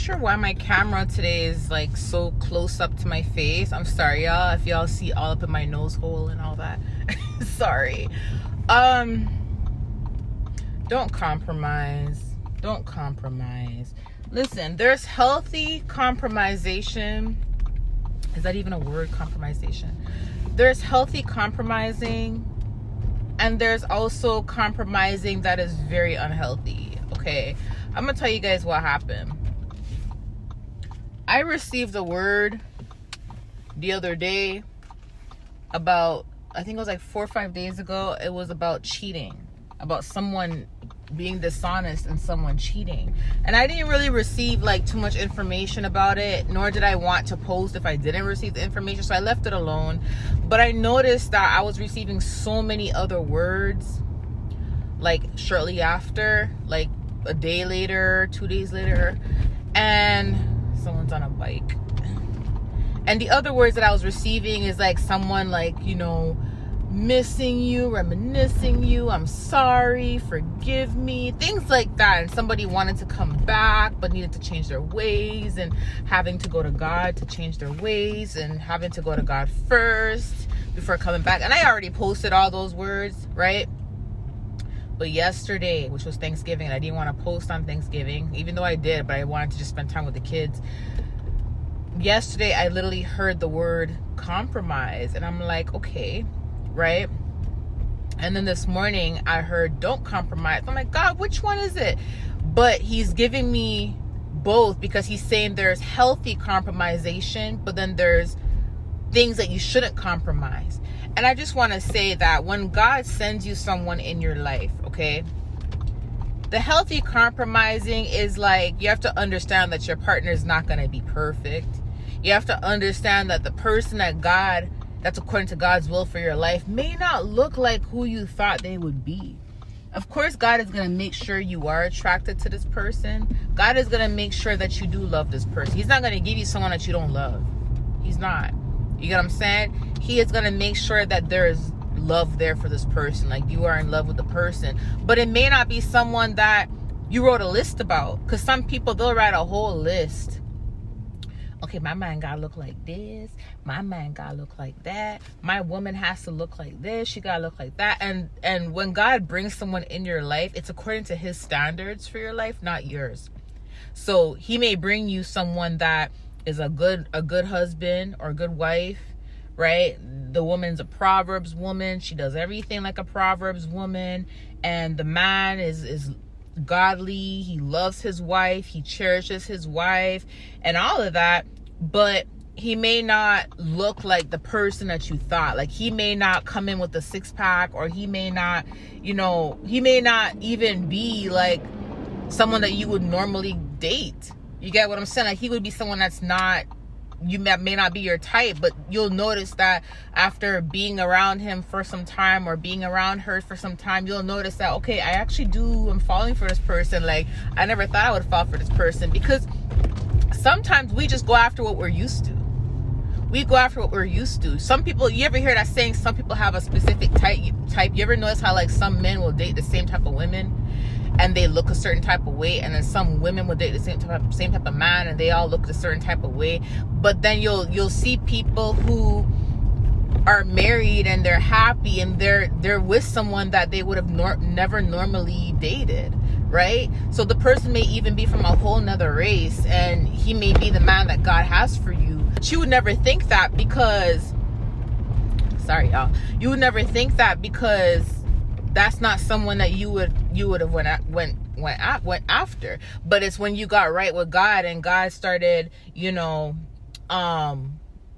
sure why my camera today is like so close up to my face. I'm sorry, y'all, if y'all see all up in my nose hole and all that. Sorry. Don't compromise. Don't compromise. Listen, there's healthy compromisation. Is that even a word, compromisation? There's healthy compromising, and there's also compromising that is very unhealthy. Okay, I'm gonna tell you guys what happened. I received a word the other day about, I think it was like 4 or 5 days ago. It was about cheating, about someone being dishonest and someone cheating. And I didn't really receive like too much information about it, nor did I want to post if I didn't receive the information, so I left it alone. But I noticed that I was receiving so many other words like shortly after, like a day later, 2 days later, and someone's on a bike. And the other words that I was receiving is like someone like, you know, missing you, reminiscing you, I'm sorry, forgive me, things like that. And somebody wanted to come back but needed to change their ways, and having to go to God to change their ways, and having to go to God first before coming back. And I already posted all those words, right? But yesterday, which was Thanksgiving, and I didn't want to post on Thanksgiving, even though I did, but I wanted to just spend time with the kids. Yesterday, I literally heard the word compromise, and I'm like, okay, right? And then this morning, I heard don't compromise. I'm like, God, which one is it? But he's giving me both, because he's saying there's healthy compromisation, but then there's things that you shouldn't compromise. And I just want to say that when God sends you someone in your life, okay, the healthy compromising is like, you have to understand that your partner is not going to be perfect. You have to understand that the person that's according to God's will for your life may not look like who you thought they would be. Of course, God is going to make sure you are attracted to this person. God is going to make sure that you do love this person. He's not going to give you someone that you don't love. He's not. You get what I'm saying? He is going to make sure that there is love there for this person. Like, you are in love with the person. But it may not be someone that you wrote a list about. Because some people, they'll write a whole list. Okay, my man gotta look like this. My man gotta look like that. My woman has to look like this. She gotta look like that. And when God brings someone in your life, it's according to his standards for your life, not yours. So he may bring you someone that is a good husband or a good wife, right? The woman's a Proverbs woman. She does everything like a Proverbs woman. And the man is godly. He loves his wife. He cherishes his wife and all of that. But he may not look like the person that you thought. Like, he may not come in with a 6-pack, or he may not, you know, he may not even be like someone that you would normally date. You get what I'm saying? Like, he would be someone that's not, you may not be your type, but you'll notice that after being around him for some time, or being around her for some time, you'll notice that, okay, I'm falling for this person. Like, I never thought I would fall for this person. Because sometimes we just go after what we're used to. We go after what we're used to. Some people, you ever hear that saying, some people have a specific type? You ever notice how like some men will date the same type of women and they look a certain type of way, and then some women will date the same type of man and they all look a certain type of way? But then you'll see people who are married and they're happy and they're with someone that they would have never normally dated, right? So the person may even be from a whole nother race, and he may be the man that God has for you. But you would never think that, because sorry y'all, you would never think that, because that's not someone that you would have went after. But it's when you got right with God and God started, you know,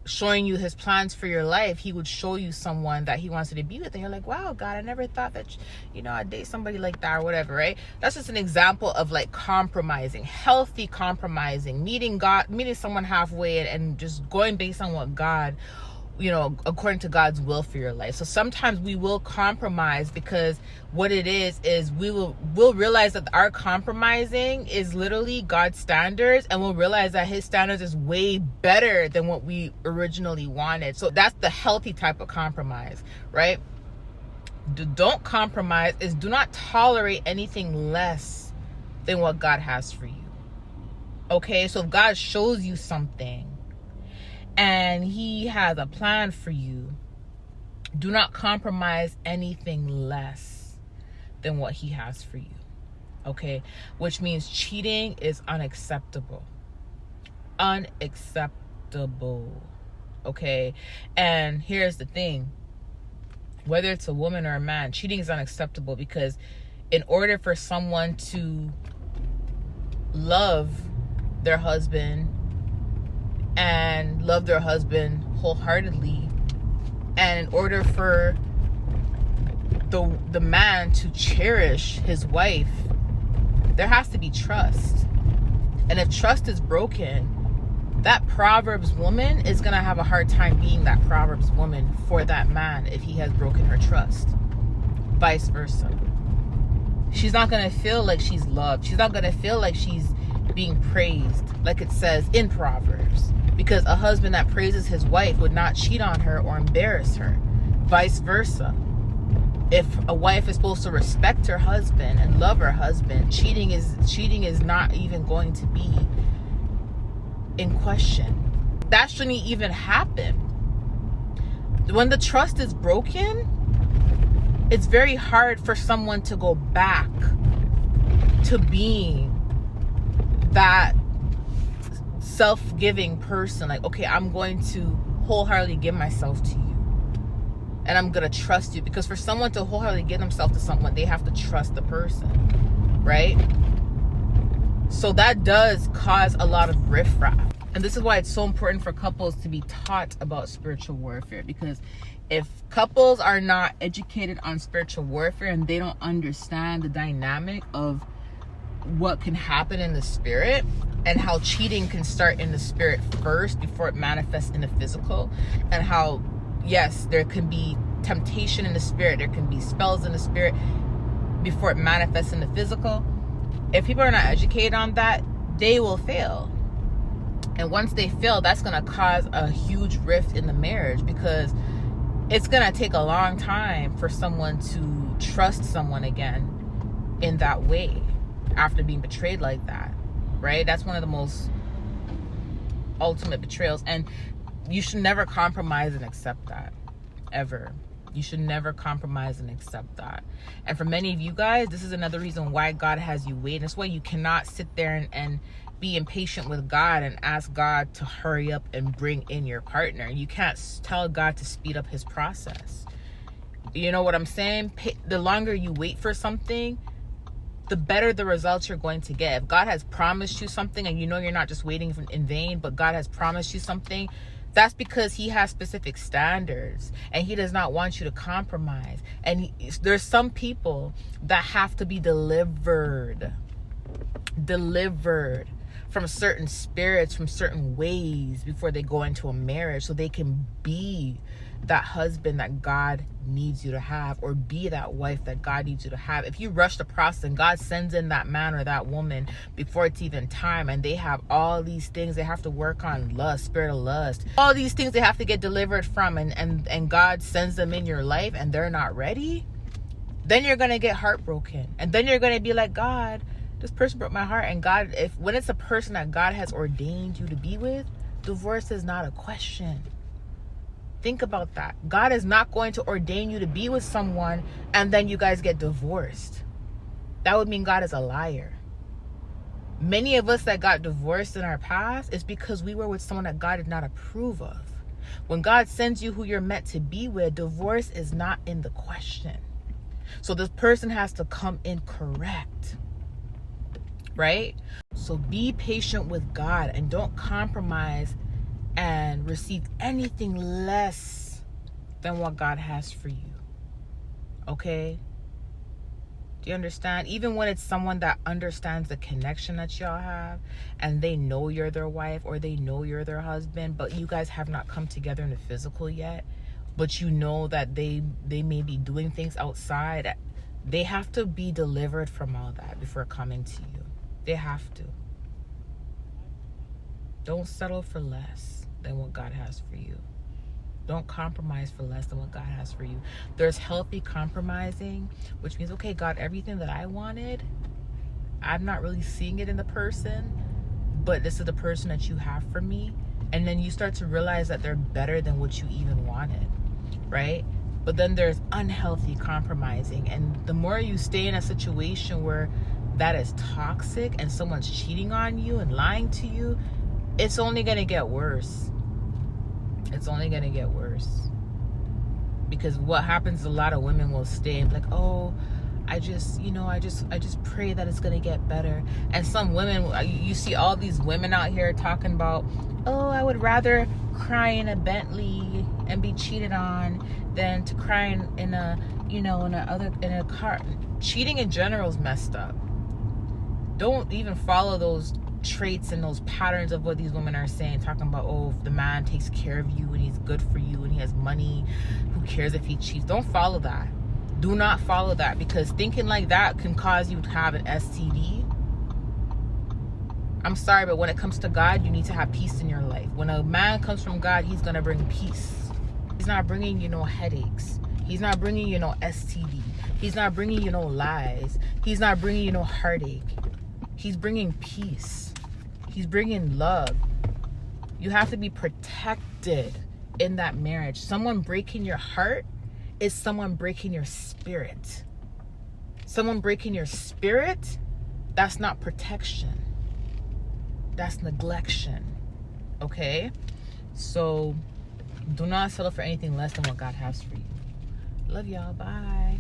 showing you his plans for your life, he would show you someone that he wants you to be with, and you're like, wow, God, I never thought that, you know, I'd date somebody like that, or whatever, right? That's just an example of like compromising, healthy compromising, meeting someone halfway, and just going based on what God, you know, according to God's will for your life. So sometimes we will compromise, because what it is we'll realize that our compromising is literally God's standards, and we'll realize that his standards is way better than what we originally wanted. So that's the healthy type of compromise, right? Don't compromise is do not tolerate anything less than what God has for you. Okay, so if God shows you something and he has a plan for you, do not compromise anything less than what he has for you. Okay, which means cheating is unacceptable. Unacceptable. Okay, and here's the thing, whether it's a woman or a man, cheating is unacceptable, because in order for someone to love their husband and love their husband wholeheartedly, and in order for the man to cherish his wife, there has to be trust. And if trust is broken, that Proverbs woman is going to have a hard time being that Proverbs woman for that man if he has broken her trust. Vice versa. She's not going to feel like she's loved. She's not going to feel like she's being praised, like it says in Proverbs. Because a husband that praises his wife would not cheat on her or embarrass her. Vice versa. If a wife is supposed to respect her husband and love her husband, cheating is not even going to be in question. That shouldn't even happen. When the trust is broken, it's very hard for someone to go back to being that self-giving person. Like, okay, I'm going to wholeheartedly give myself to you, and I'm going to trust you. Because for someone to wholeheartedly give themselves to someone, they have to trust the person, right? So that does cause a lot of riffraff. And this is why it's so important for couples to be taught about spiritual warfare. Because if couples are not educated on spiritual warfare and they don't understand the dynamic of what can happen in the spirit and how cheating can start in the spirit first before it manifests in the physical, and how, yes, there can be temptation in the spirit, there can be spells in the spirit before it manifests in the physical. If people are not educated on that, they will fail. And once they fail, that's going to cause a huge rift in the marriage, because it's going to take a long time for someone to trust someone again in that way after being betrayed like that, right? That's one of the most ultimate betrayals. And you should never compromise and accept that, ever. You should never compromise and accept that. And for many of you guys, this is another reason why God has you wait. And that's why you cannot sit there and be impatient with God and ask God to hurry up and bring in your partner. You can't tell God to speed up his process. You know what I'm saying? The longer you wait for something, the better the results you're going to get. If God has promised you something and you know you're not just waiting in vain, but God has promised you something, that's because he has specific standards and he does not want you to compromise. And there's some people that have to be delivered from certain spirits, from certain ways before they go into a marriage, so they can be that husband that God needs you to have, or be that wife that God needs you to have. If you rush the process and God sends in that man or that woman before it's even time, and they have all these things they have to work on, lust, spirit of lust, all these things they have to get delivered from, and God sends them in your life and they're not ready, then you're going to get heartbroken. And then you're going to be like, God, this person broke my heart. And God, when it's a person that God has ordained you to be with, divorce is not a question. Think about that. God is not going to ordain you to be with someone and then you guys get divorced. That would mean God is a liar. Many of us that got divorced in our past is because we were with someone that God did not approve of. When God sends you who you're meant to be with, divorce is not in the question. So this person has to come in correct. Right? So be patient with God and don't compromise and receive anything less than what God has for you. Okay? Do you understand? Even when it's someone that understands the connection that y'all have and they know you're their wife or they know you're their husband, but you guys have not come together in the physical yet, but you know that they may be doing things outside, they have to be delivered from all that before coming to you. They have to. Don't settle for less than what God has for you. Don't compromise for less than what God has for you. There's healthy compromising, which means, okay, God, everything that I wanted, I'm not really seeing it in the person, but this is the person that you have for me. And then you start to realize that they're better than what you even wanted, right? But then there's unhealthy compromising. And the more you stay in a situation where that is toxic and someone's cheating on you and lying to you, it's only going to get worse. It's only going to get worse. Because what happens, a lot of women will stay and be like, oh, I just pray that it's going to get better. And some women, you see all these women out here talking about, oh, I would rather cry in a Bentley and be cheated on than to cry in a car. Cheating in general is messed up. Don't even follow those traits and those patterns of what these women are saying, talking about, oh, if the man takes care of you and he's good for you and he has money, who cares if he cheats? Don't follow that. Do not follow that, because thinking like that can cause you to have an STD. I'm sorry, but when it comes to God, you need to have peace in your life. When a man comes from God, he's going to bring peace. He's not bringing you no headaches. He's not bringing you no STD. He's not bringing you no lies. He's not bringing you no heartache. He's bringing peace. He's bringing love. You have to be protected in that marriage. Someone breaking your heart is someone breaking your spirit. Someone breaking your spirit, that's not protection. That's neglection. Okay? So do not settle for anything less than what God has for you. Love y'all. Bye.